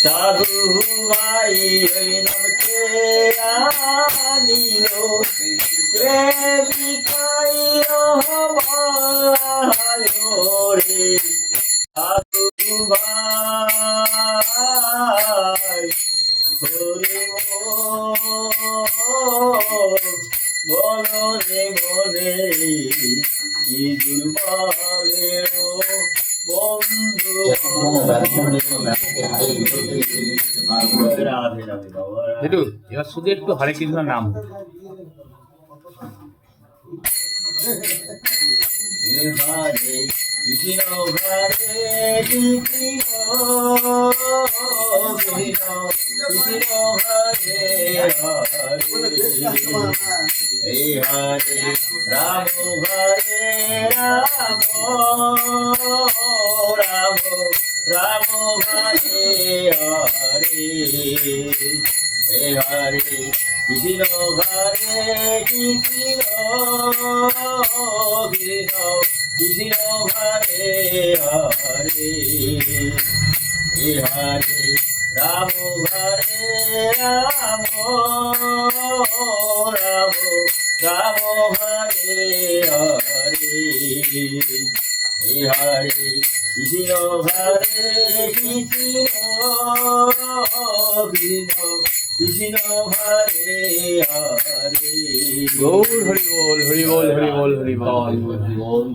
সাধু ভাই ওই নামকে আনিল প্রেমিকাই রে সাধু ভাই হরি বলো রে মনে কি দুর্বলের বন্ধু রাধে রাধে বাবা একটু এবার শুধু একটু হরে কৃষ্ণ নাম হরে কৃষ্ণ হরে কৃষ্ণ কৃষ্ণ কৃষ্ণ হরে হরে হরে রাম হরে রাম রাম রাম হরে হরে হরে কৃষ্ণ হরে কৃষ্ণ কৃষ্ণ কৃষ্ণ হরে হরে হরে রাম হরে রাম রাম রাম হরে হরে হরে কৃষ্ণ হরে কৃষ্ণ কৃষ্ণ কৃষ্ণ হরে হরে গৌর হরি বল হরি বল হরি বল হরি বল হরি বল।